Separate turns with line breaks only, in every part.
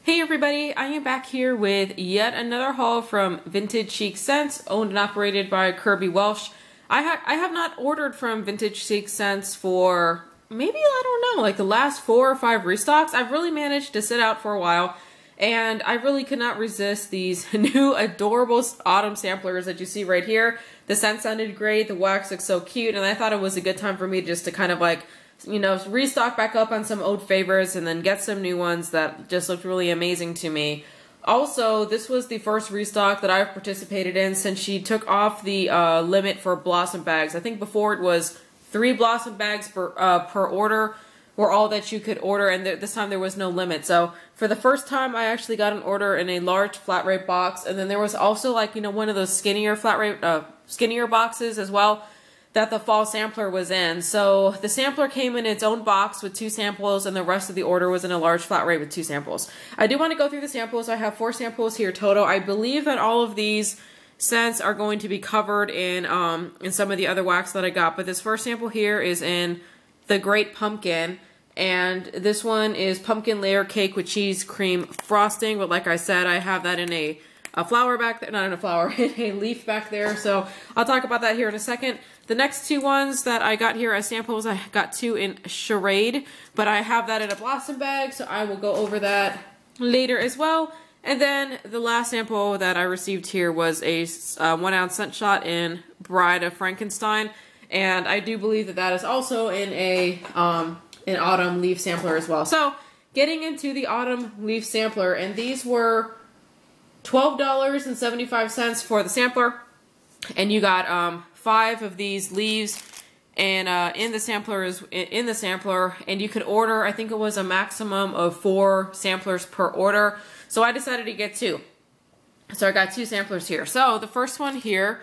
Hey everybody, I am back here with yet another haul from Vintage Chic Scents, owned and operated by Kirby Welsh. I have not ordered from Vintage Chic Scents for maybe, I don't know, like the last 4 or 5 restocks. I've really managed to sit out for a while, and I really could not resist these new adorable autumn samplers that you see right here. The scent sounded great, the wax looks so cute, and I thought it was a good time for me just to kind of like, you know, restock back up on some old favorites and then get some new ones that just looked really amazing to me. Also, this was the first restock that I've participated in since she took off the limit for blossom bags. I think before it was 3 blossom bags per order were all that you could order, and this time there was no limit. So for the first time, I actually got an order in a large flat rate box, and then there was also, like, you know, one of those skinnier flat rate skinnier boxes as well that the fall sampler was in. So the sampler came in its own box with 2 samples, and the rest of the order was in a large flat rate with 2 samples. I do want to go through the samples. I have 4 samples here total. I believe that all of these scents are going to be covered in some of the other wax that I got, but this first sample here is in the Great Pumpkin, and this one is pumpkin layer cake with cheese cream frosting. But like I said, I have that in a flower back there, not in a flower, in a leaf back there. So I'll talk about that here in a second. The next 2 ones that I got here as samples, I got 2 in Charade, but I have that in a blossom bag, so I will go over that later as well. And then the last sample that I received here was a 1 ounce scent shot in Bride of Frankenstein, and I do believe that that is also in a an autumn leaf sampler as well. So getting into the autumn leaf sampler, and these were $12.75 for the sampler, and you got 5 of these leaves and in the sampler, and you could order, I think it was a maximum of 4 samplers per order. So I decided to get 2. So I got 2 samplers here. So the first one here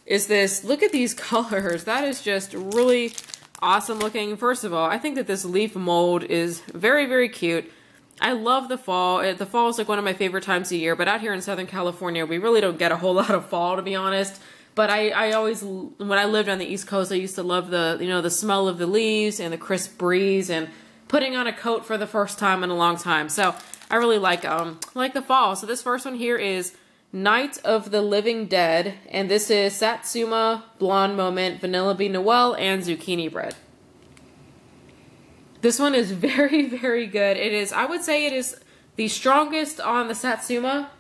is this. Look at these colors. That is just really awesome looking. First of all, I think that this leaf mold is very, very cute. I love the fall. The fall is like one of my favorite times of year, but out here in Southern California, we really don't get a whole lot of fall, to be honest. But I always, when I lived on the East Coast, I used to love the, you know, the smell of the leaves and the crisp breeze and putting on a coat for the first time in a long time. So I really like the fall. So this first one here is Night of the Living Dead, and this is Satsuma, Blonde Moment, Vanilla Bean Noel, and Zucchini Bread. This one is very, very good. It is, I would say it is the strongest on the Satsuma.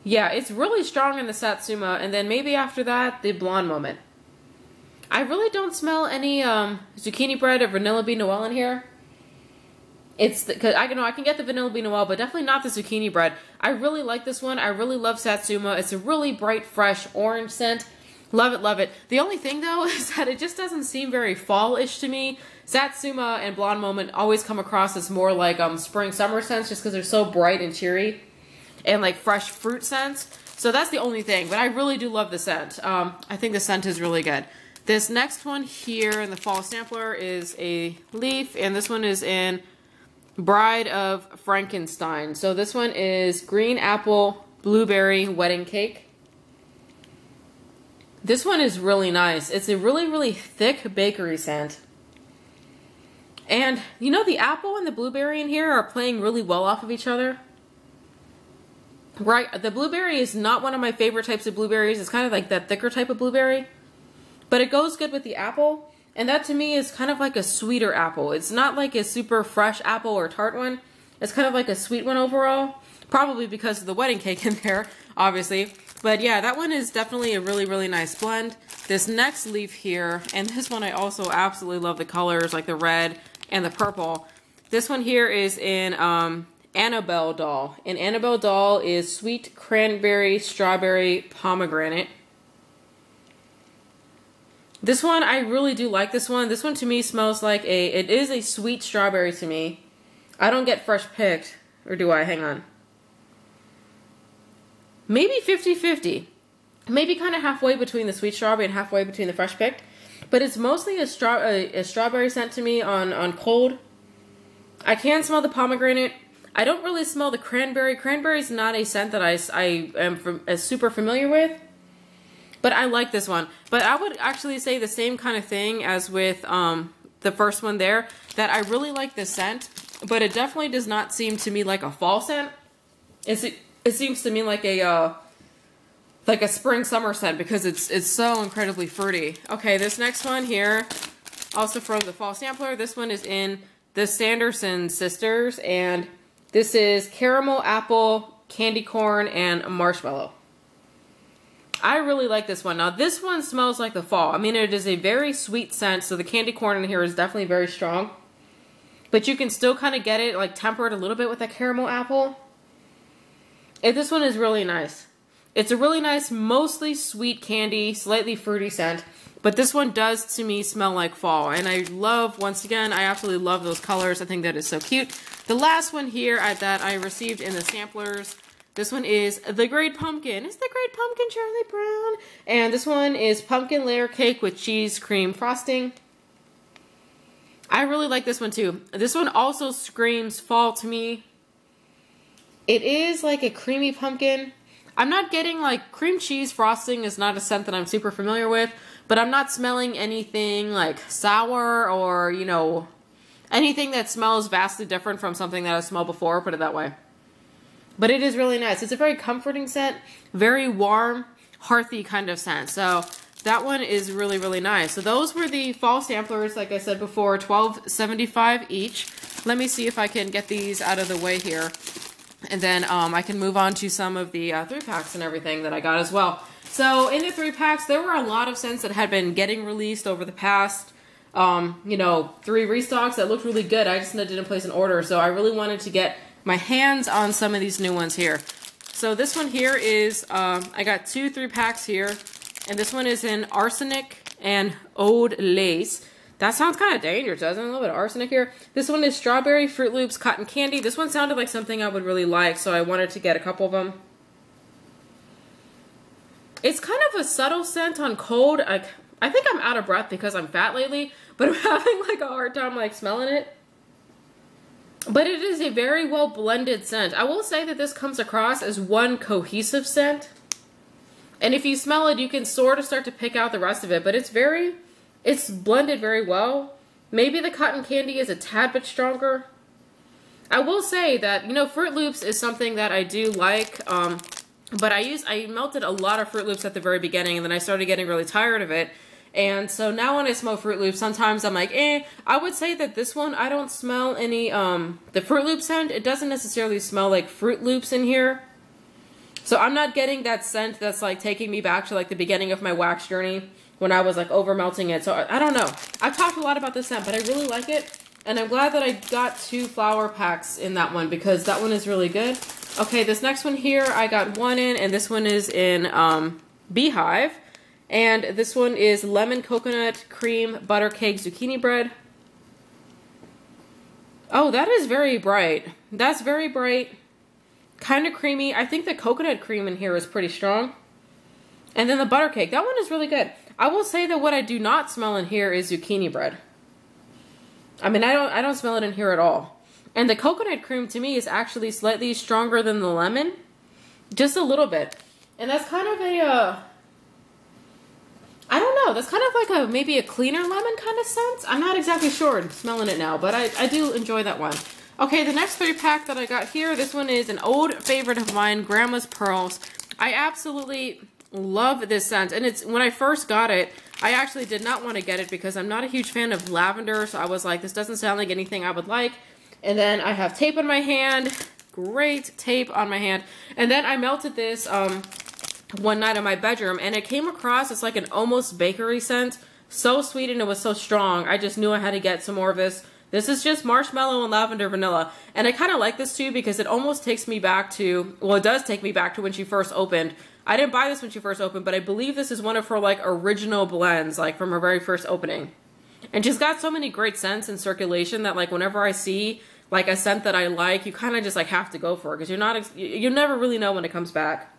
Yeah, it's really strong in the Satsuma, and then maybe after that, the Blonde Moment. I really don't smell any Zucchini Bread or Vanilla Bean Noel in here. It's because I can get the Vanilla Bean Noel, but definitely not the Zucchini Bread. I really like this one. I really love Satsuma. It's a really bright, fresh orange scent. Love it, love it. The only thing though is that it just doesn't seem very fall-ish to me. Satsuma and Blonde Moment always come across as more like spring, summer scents, just because they're so bright and cheery and like fresh fruit scents. So that's the only thing, but I really do love the scent. I think the scent is really good. This next one here in the fall sampler is a leaf, and this one is in Bride of Frankenstein. So this one is Green Apple Blueberry Wedding Cake. This one is really nice. It's a really, really thick bakery scent. And, you know, the apple and the blueberry in here are playing really well off of each other. Right, the blueberry is not one of my favorite types of blueberries. It's kind of like that thicker type of blueberry. But it goes good with the apple. And that to me is kind of like a sweeter apple. It's not like a super fresh apple or tart one. It's kind of like a sweet one overall. Probably because of the wedding cake in there, obviously. But yeah, that one is definitely a really, really nice blend. This next leaf here, and this one I also absolutely love the colors, like the red and the purple. This one here is in Annabelle Doll. And Annabelle Doll is Sweet Cranberry Strawberry Pomegranate. This one, I really do like this one. This one to me smells like it is a sweet strawberry to me. I don't get fresh picked, or do I? Hang on. Maybe 50-50. Maybe kind of halfway between the sweet strawberry and halfway between the fresh picked. But it's mostly a strawberry scent to me on cold. I can smell the pomegranate. I don't really smell the cranberry. Cranberry is not a scent that I am super familiar with. But I like this one. But I would actually say the same kind of thing as with the first one there, that I really like the scent. but it definitely does not seem to me like a fall scent. It seems to me like a spring summer scent because it's so incredibly fruity. Okay, this next one here, also from the fall sampler. This one is in the Sanderson Sisters, and this is caramel, apple, candy corn, and marshmallow. I really like this one. Now, this one smells like the fall. I mean, it is a very sweet scent, so the candy corn in here is definitely very strong. But you can still kind of get it, like, tempered a little bit with that caramel apple. And this one is really nice. It's a really nice, mostly sweet candy, slightly fruity scent. But this one does, to me, smell like fall. And I love, once again, I absolutely love those colors. I think that is so cute. The last one here that I received in the samplers, this one is the Great Pumpkin. It's the Great Pumpkin, Charlie Brown. And this one is pumpkin layer cake with cheese cream frosting. I really like this one too. This one also screams fall to me. It is like a creamy pumpkin. I'm not getting like cream cheese frosting is not a scent that I'm super familiar with, but I'm not smelling anything like sour or, you know, anything that smells vastly different from something that I've smelled before, put it that way. But it is really nice. It's a very comforting scent, very warm, hearthy kind of scent. So that one is really, really nice. So those were the fall samplers, like I said before, $12.75 each. Let me see if I can get these out of the way here. And then I can move on to some of the 3-packs and everything that I got as well. So in the 3-packs, there were a lot of scents that had been getting released over the past, you know, 3 restocks that looked really good. I just didn't place an order. So I really wanted to get my hands on some of these new ones here. So this one here is, I got 2 3-packs here, and this one is in Arsenic and Oud Lace. That sounds kind of dangerous, doesn't it? A little bit of arsenic here. This one is Strawberry, Fruit Loops, Cotton Candy. This one sounded like something I would really like, so I wanted to get a couple of them. It's kind of a subtle scent on cold. I think I'm out of breath because I'm fat lately, but I'm having like a hard time like smelling it. But it is a very well blended scent. I will say that this comes across as one cohesive scent. And if you smell it, you can sort of start to pick out the rest of it. But it's blended very well. Maybe the cotton candy is a tad bit stronger. I will say that, you know, Fruit Loops is something that I do like. But I melted a lot of Fruit Loops at the very beginning, and then I started getting really tired of it. And so now when I smell Fruit Loops, sometimes I'm like, eh. I would say that this one, I don't smell any, the Fruit Loop scent. It doesn't necessarily smell like Fruit Loops in here. So I'm not getting that scent that's like taking me back to like the beginning of my wax journey when I was like over melting it. So I don't know. I've talked a lot about this scent, but I really like it. And I'm glad that I got 2 flower packs in that one because that one is really good. Okay, this next one here, I got 1 in, and this one is in Bee Hive. And this one is lemon coconut cream butter cake zucchini bread. Oh, that is very bright. That's very bright. Kind of creamy. I think the coconut cream in here is pretty strong. And then the butter cake. That one is really good. I will say that what I do not smell in here is zucchini bread. I mean, I don't smell it in here at all. And the coconut cream to me is actually slightly stronger than the lemon. Just a little bit. And that's kind of a I don't know. That's kind of like maybe a cleaner lemon kind of scent. I'm not exactly sure. I'm smelling it now, but I do enjoy that one. Okay, the next 3-pack that I got here, this one is an old favorite of mine, Grandma's Pearls. I absolutely love this scent, and it's when I first got it, I actually did not want to get it because I'm not a huge fan of lavender, so I was like, this doesn't sound like anything I would like. And then I have tape on my hand, great tape on my hand, and then I melted this one night in my bedroom, and it came across as like an almost bakery scent. So sweet, and it was so strong. I just knew I had to get some more of this. This is just marshmallow and lavender vanilla. And I kind of like this too because it almost takes me back to, well, it does take me back to when she first opened. I didn't buy this when she first opened, but I believe this is one of her like original blends, like from her very first opening. And she's got so many great scents in circulation that like whenever I see like a scent that I like, you kind of just like have to go for it because you never really know when it comes back.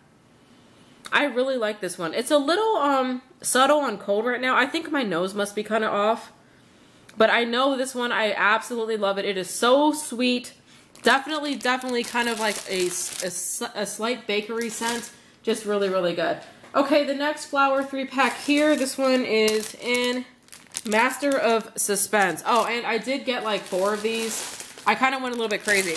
I really like this one. It's a little subtle on cold right now. I think my nose must be kind of off. But I know this one, I absolutely love it. It is so sweet. Definitely kind of like a slight bakery scent. Just really, really good. Okay, the next flower 3-pack here. This one is in Master of Suspense. Oh, and I did get like 4 of these. I kind of went a little bit crazy.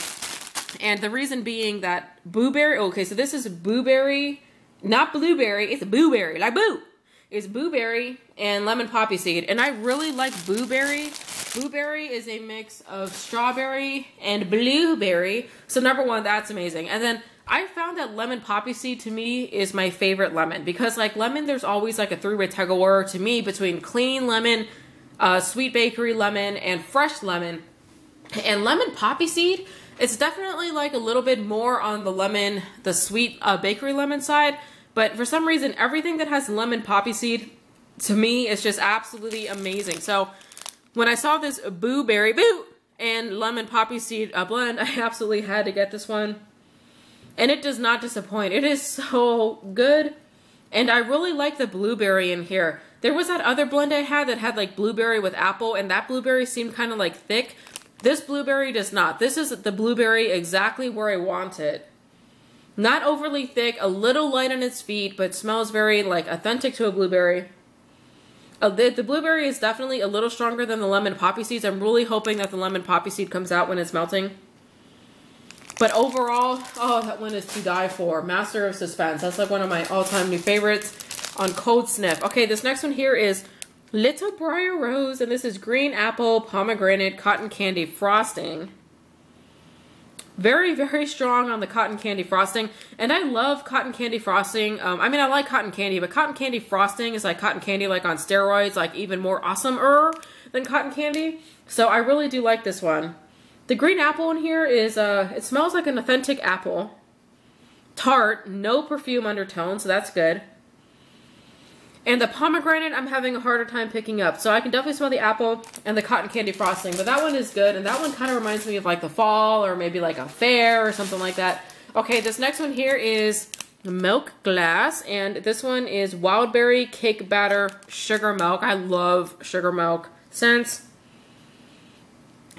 And the reason being that blueberry, okay, so this is blueberry, not blueberry, it's blueberry, like boo. It's blueberry and lemon poppy seed. And I really like blueberry. Blueberry is a mix of strawberry and blueberry. So number one, that's amazing. And then I found that lemon poppy seed to me is my favorite lemon. Because like lemon, there's always like a three-way tug of war to me between clean lemon, sweet bakery lemon, and fresh lemon. And lemon poppy seed, it's definitely like a little bit more on the lemon, the sweet bakery lemon side. But for some reason, everything that has lemon poppy seed, to me, is just absolutely amazing. So when I saw this blueberry and lemon poppy seed blend, I absolutely had to get this one. And it does not disappoint. It is so good. And I really like the blueberry in here. There was that other blend I had that had like blueberry with apple, and that blueberry seemed kind of like thick. This blueberry does not. This is the blueberry exactly where I want it. Not overly thick, a little light on its feet, but smells very like authentic to a blueberry. The blueberry is definitely a little stronger than the lemon poppy seeds. I'm really hoping that the lemon poppy seed comes out when it's melting. But overall, oh, that one is to die for. Master of Suspense. That's like one of my all-time new favorites on Cold Sniff. Okay, this next one here is Little Briar Rose, and this is green apple, pomegranate, cotton candy frosting. Very, very strong on the cotton candy frosting. And I love cotton candy frosting. I mean, I like cotton candy, but cotton candy frosting is like cotton candy like on steroids, like even more awesome-er than cotton candy. So I really do like this one. The green apple in here is, it smells like an authentic apple. Tart, no perfume undertone, so that's good. And the pomegranate, I'm having a harder time picking up. So I can definitely smell the apple and the cotton candy frosting. But that one is good. And that one kind of reminds me of like the fall or maybe like a fair or something like that. Okay, this next one here is Milk Glass. And this one is Wildberry Cake Batter Sugar Milk. I love sugar milk scents.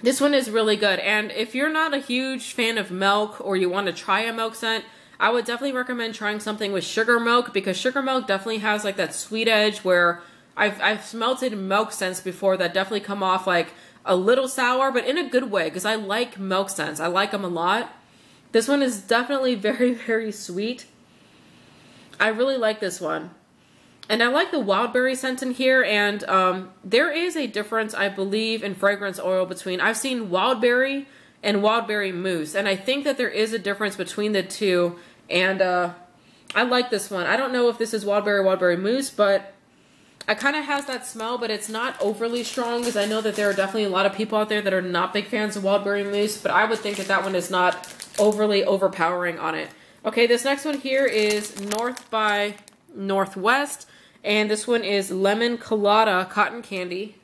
This one is really good. And if you're not a huge fan of milk or you want to try a milk scent, I would definitely recommend trying something with sugar milk, because sugar milk definitely has like that sweet edge where I've smelted milk scents before that definitely come off like a little sour, but in a good way, because I like milk scents. I like them a lot. This one is definitely very, very sweet. I really like this one. And I like the wildberry scent in here, and there is a difference, I believe, in fragrance oil between, I've seen wildberry and wildberry mousse, and I think that there is a difference between the two. And I like this one. I don't know if this is wildberry mousse, but it kind of has that smell, but it's not overly strong, because I know that there are definitely a lot of people out there that are not big fans of wildberry mousse, but I would think that that one is not overly overpowering on it. Okay, this next one here is North by Northwest, and this one is Lemon Colada Cotton Candy.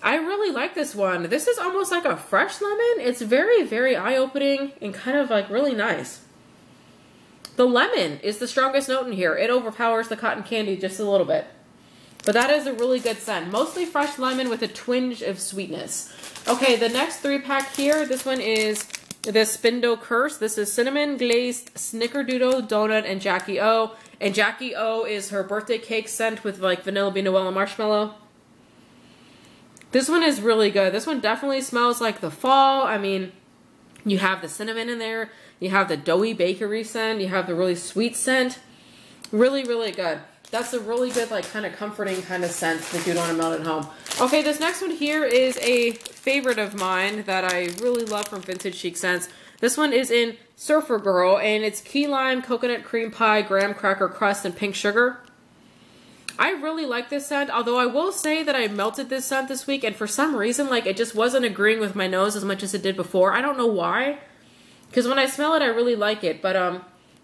I really like this one. This is almost like a fresh lemon. It's very, very eye-opening and kind of like really nice. The lemon is the strongest note in here. It overpowers the cotton candy just a little bit. But that is a really good scent. Mostly fresh lemon with a twinge of sweetness. Okay, the next 3-pack here, this one is the Spindle Curse. This is Cinnamon Glazed Snickerdoodle Donut and Jackie O. And Jackie O is her birthday cake scent with like Vanilla Bean, Noel, and Marshmallow. This one is really good. This one definitely smells like the fall. I mean, you have the cinnamon in there. You have the doughy bakery scent. You have the really sweet scent. Really, really good. That's a really good, like, kind of comforting kind of scent that you'd want to melt at home. Okay, this next one here is a favorite of mine that I really love from Vintage Chic Scents. This one is in Surfer Girl, and it's key lime, coconut cream pie, graham cracker crust, and pink sugar. I really like this scent, although I will say that I melted this scent this week, and for some reason, like, it just wasn't agreeing with my nose as much as it did before. I don't know why, because when I smell it, I really like it, but,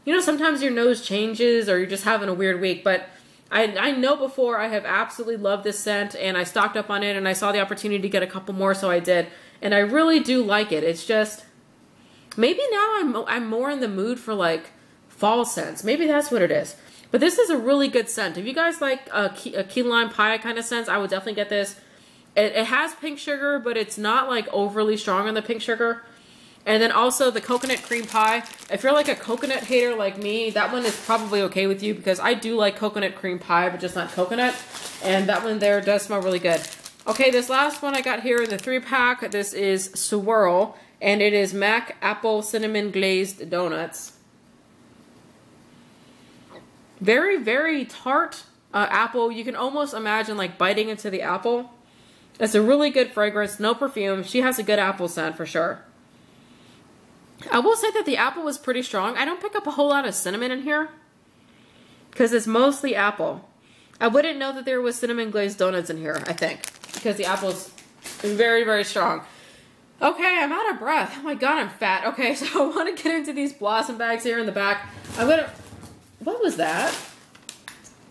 you know, sometimes your nose changes, or you're just having a weird week, but I know before I have absolutely loved this scent, and I stocked up on it, and I saw the opportunity to get a couple more, so I did, and I really do like it. It's just, maybe now I'm more in the mood for, like, fall scents. Maybe that's what it is. But this is a really good scent. If you guys like a key lime pie kind of scents, I would definitely get this. It has pink sugar, but it's not like overly strong on the pink sugar. And then also the coconut cream pie. If you're like a coconut hater like me, that one is probably okay with you, because I do like coconut cream pie, but just not coconut. And that one there does smell really good. Okay, this last one I got here in the 3-pack. This is Swirl, and it is Mac Apple Cinnamon Glazed Donuts. Very, very tart apple. You can almost imagine like biting into the apple. It's a really good fragrance, no perfume. She has a good apple scent for sure. I will say that the apple was pretty strong. I don't pick up a whole lot of cinnamon in here because it's mostly apple. I wouldn't know that there was cinnamon glazed donuts in here, I think, because the apple's very, very strong. Okay, I'm out of breath. Oh my god, I'm fat. Okay, so I want to get into these blossom bags here in the back. What was that?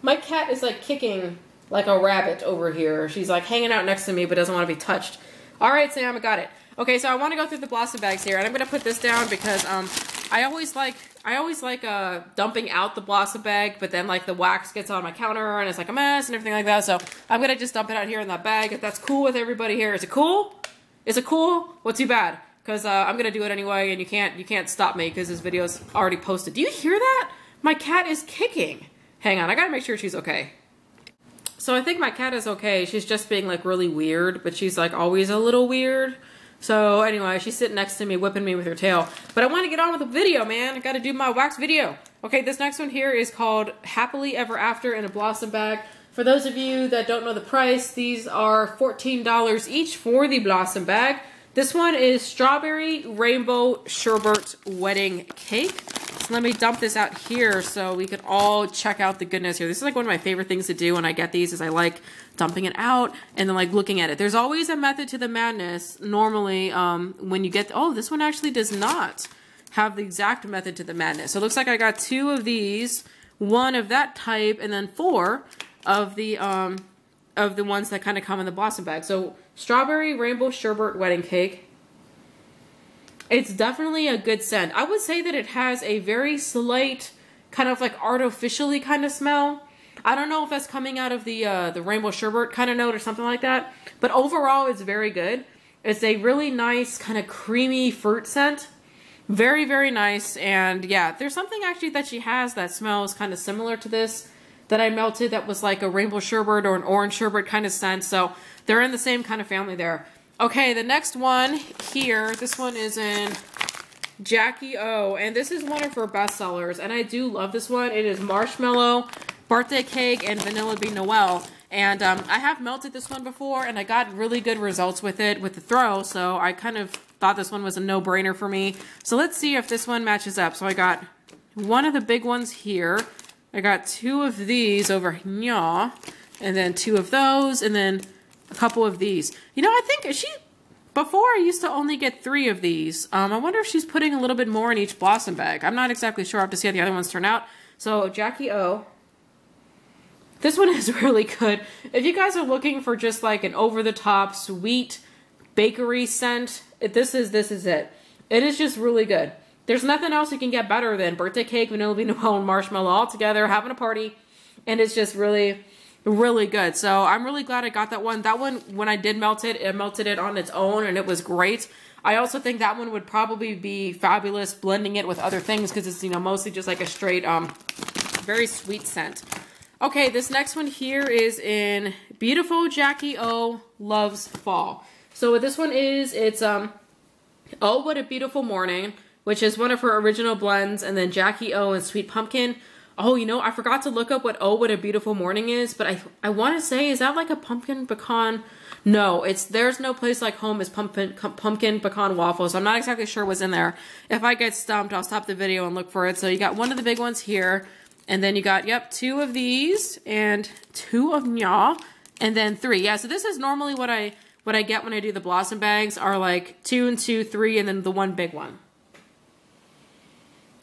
My cat is like kicking like a rabbit over here. She's like hanging out next to me but doesn't want to be touched. All right, Sam, I got it. Okay, so I want to go through the blossom bags here, and I'm gonna put this down because I always like dumping out the blossom bag, but then like the wax gets on my counter and it's like a mess and everything like that. So I'm gonna just dump it out here in that bag. If that's cool with everybody here, is it cool? Is it cool? Well, too bad, because I'm gonna do it anyway, and you can't stop me because this video's already posted. Do you hear that? My cat is kicking. Hang on, I gotta make sure she's okay. So I think my cat is okay. She's just being like really weird, but she's like always a little weird. So anyway, she's sitting next to me, whipping me with her tail. But I want to get on with the video, man. I gotta do my wax video. Okay, this next one here is called Happily Ever After in a Blossom Bag. For those of you that don't know the price, these are $14 each for the blossom bag. This one is Strawberry Rainbow Sherbert Wedding Cake. So let me dump this out here so we can all check out the goodness here. This is like one of my favorite things to do when I get these, is I like dumping it out and then like looking at it. There's always a method to the madness normally when you get, oh, this one actually does not have the exact method to the madness. So it looks like I got 2 of these, 1 of that type, and then 4 of the ones that kind of come in the blossom bag. So Strawberry Rainbow Sherbet Wedding Cake. It's definitely a good scent. I would say that it has a very slight, kind of like artificially kind of smell. I don't know if that's coming out of the Rainbow Sherbet kind of note or something like that. But overall, it's very good. It's a really nice kind of creamy fruit scent. Very, very nice. And yeah, there's something actually that she has that smells kind of similar to this that I melted that was like a Rainbow Sherbet or an Orange Sherbet kind of scent. So they're in the same kind of family there. Okay, the next one here, this one is in Jackie O, and this is one of her bestsellers, and I do love this one. It is Marshmallow, Birthday Cake, and Vanilla Bean Noel. And I have melted this one before, and I got really good results with it with the throw, so I kind of thought this one was a no-brainer for me. So let's see if this one matches up. So I got one of the big ones here. I got 2 of these over here, and then 2 of those, and then a couple of these. You know, I think before I used to only get 3 of these. I wonder if she's putting a little bit more in each blossom bag. I'm not exactly sure. I have to see how the other ones turn out. So Jackie O. This one is really good. If you guys are looking for just like an over-the-top sweet bakery scent, this is it. It is just really good. There's nothing else you can get better than Birthday Cake, Vanilla Bean Noel, and Marshmallow all together, having a party. And it's just really, really good. So I'm really glad I got that one. That one, when I did melt it, I melted it on its own and it was great. I also think that one would probably be fabulous blending it with other things because it's, you know, mostly just like a straight, very sweet scent. Okay, this next one here is in Beautiful Jackie O Loves Fall. So what this one is, it's Oh What a Beautiful Morning, which is one of her original blends, and then Jackie O and Sweet Pumpkin. Oh, you know, I forgot to look up what Oh What a Beautiful Morning is, but I want to say, is that like a pumpkin pecan? No, it's There's No Place Like Home is pumpkin pecan waffles. I'm not exactly sure what's in there. If I get stumped, I'll stop the video and look for it. So you got one of the big ones here, and then you got, yep, 2 of these, and 2 of nya, and then 3. Yeah, so this is normally what I get when I do the blossom bags, are like 2 and 2, 3, and then the one big one.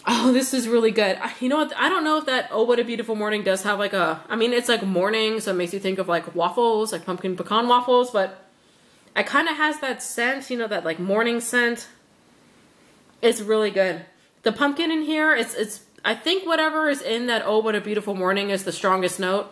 Oh, this is really good. You know what? I don't know if that Oh What a Beautiful Morning does have like a, I mean, it's like morning, so it makes you think of like waffles, like pumpkin pecan waffles, but it kind of has that scent, you know, that like morning scent. It's really good. The pumpkin in here, it's I think whatever is in that Oh What a Beautiful Morning is the strongest note.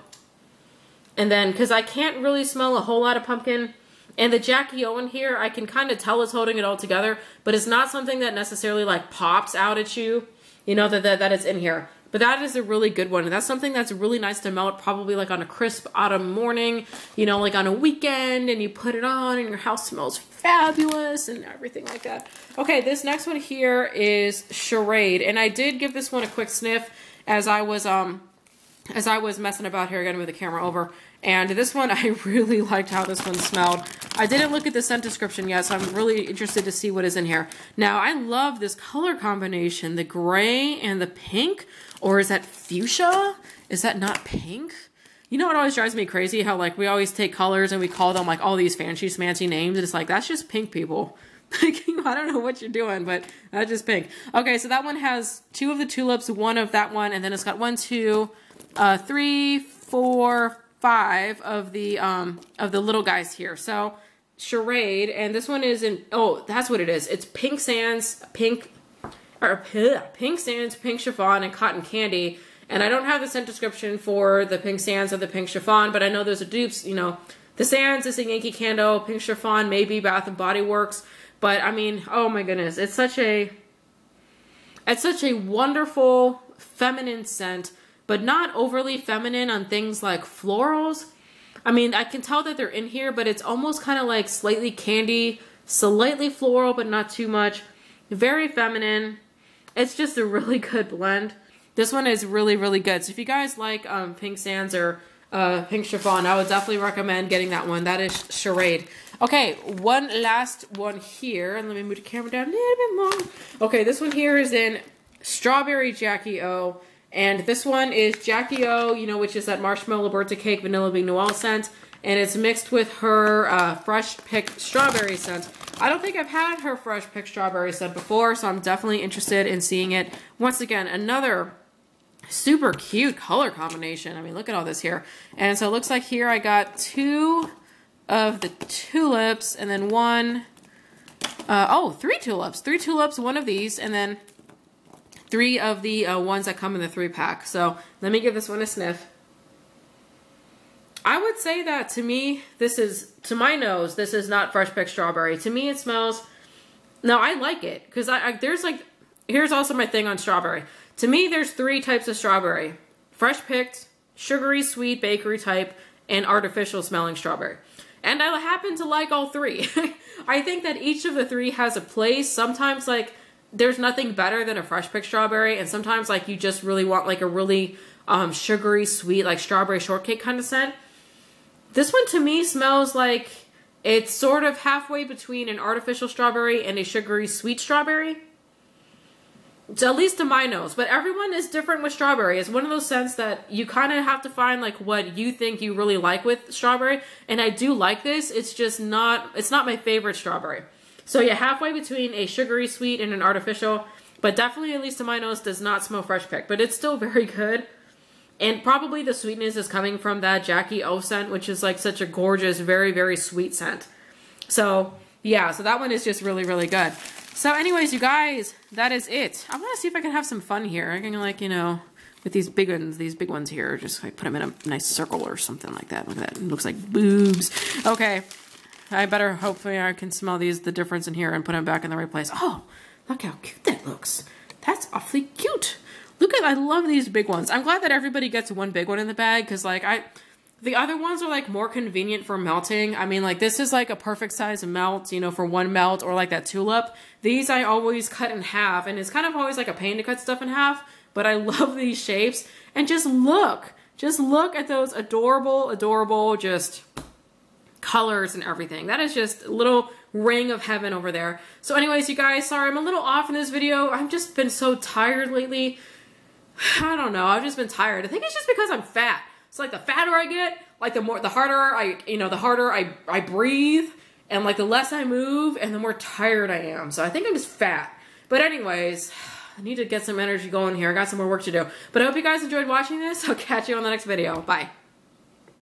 And then, because I can't really smell a whole lot of pumpkin. And the Jackie O in here, I can kind of tell it's holding it all together, but it's not something that necessarily like pops out at you. You know, that it's in here. But that is a really good one. And that's something that's really nice to melt probably like on a crisp autumn morning, you know, like on a weekend, and you put it on and your house smells fabulous and everything like that. Okay, this next one here is Charade. And I did give this one a quick sniff as I was messing about here. I gotta move the camera over. And this one, I really liked how this one smelled. I didn't look at the scent description yet, so I'm really interested to see what is in here. Now, I love this color combination, the gray and the pink. Or is that fuchsia? Is that not pink? You know what always drives me crazy? How like we always take colors and we call them like all these fancy names. And it's like, that's just pink, people. I don't know what you're doing, but that's just pink. Okay, so that one has 2 of the tulips, 1 of that one, and then it's got 1, 2, 3, 4, 5 of the little guys here. So Charade, and this one is in, oh, that's what it is. It's pink sands, pink sands, pink chiffon, and cotton candy. And I don't have the scent description for the pink sands or the pink chiffon, but I know those are dupes. You know, the sands is a Yankee Candle, pink chiffon maybe Bath and Body Works. But I mean, oh my goodness, it's such a wonderful feminine scent, but not overly feminine on things like florals. I mean, I can tell that they're in here, but it's almost kind of like slightly candy, slightly floral, but not too much. Very feminine. It's just a really good blend. This one is really, really good. So if you guys like pink sands or pink chiffon, I would definitely recommend getting that one. That is Charade. Okay, one last one here. And let me move the camera down a little bit more. Okay, this one here is in Strawberry Jackie O. And this one is Jackie O, you know, which is that Marshmallow Birthday Cake Vanilla Bean Noel scent. And it's mixed with her fresh picked strawberry scent. I don't think I've had her fresh picked strawberry scent before, so I'm definitely interested in seeing it. Once again, another super cute color combination. I mean, look at all this here. And so it looks like here I got 2 of the tulips, and then 3 tulips. 3 tulips, 1 of these, and then 3 of the ones that come in the 3-pack. So let me give this one a sniff. I would say that to me, this is, to my nose, this is not fresh picked strawberry. To me, it smells, no, I like it. Because there's like, here's also my thing on strawberry. To me, there's 3 types of strawberry. Fresh picked, sugary sweet bakery type, and artificial smelling strawberry. And I happen to like all 3. I think that each of the 3 has a place. Sometimes like, there's nothing better than a fresh picked strawberry. And sometimes like, you just really want like a really sugary sweet, like strawberry shortcake kind of scent. This one to me smells like it's sort of halfway between an artificial strawberry and a sugary sweet strawberry. So at least to my nose. But everyone is different with strawberry. It's one of those scents that you kind of have to find like what you think you really like with strawberry. And I do like this. It's just not, it's not my favorite strawberry. So yeah, halfway between a sugary sweet and an artificial. But definitely, at least to my nose, does not smell fresh picked. But it's still very good. And probably the sweetness is coming from that Jackie O scent, which is like such a gorgeous, very, very sweet scent. So yeah, so that one is just really, really good. So anyways, you guys, that is it. I want to see if I can have some fun here. I can like, you know, with these big ones here, just like put them in a nice circle or something like that. Look at that. It looks like boobs. Okay. I better, hopefully I can smell the difference in here and put them back in the right place. Oh, look how cute that looks. That's awfully cute. Look at, I love these big ones. I'm glad that everybody gets one big one in the bag, because like the other ones are like more convenient for melting. I mean, like this is like a perfect size melt, you know, for one melt, or like that tulip. These I always cut in half, and it's kind of always like a pain to cut stuff in half, but I love these shapes. And just look at those adorable, adorable just colors and everything. That is just a little ring of heaven over there. So anyways, you guys, sorry, I'm a little off in this video. I've just been so tired lately. I don't know. I've just been tired. I think it's just because I'm fat. So like the fatter I get, like the harder I breathe, and like the less I move, and the more tired I am. So I think I'm just fat. But anyways, I need to get some energy going here. I got some more work to do. But I hope you guys enjoyed watching this. I'll catch you on the next video. Bye.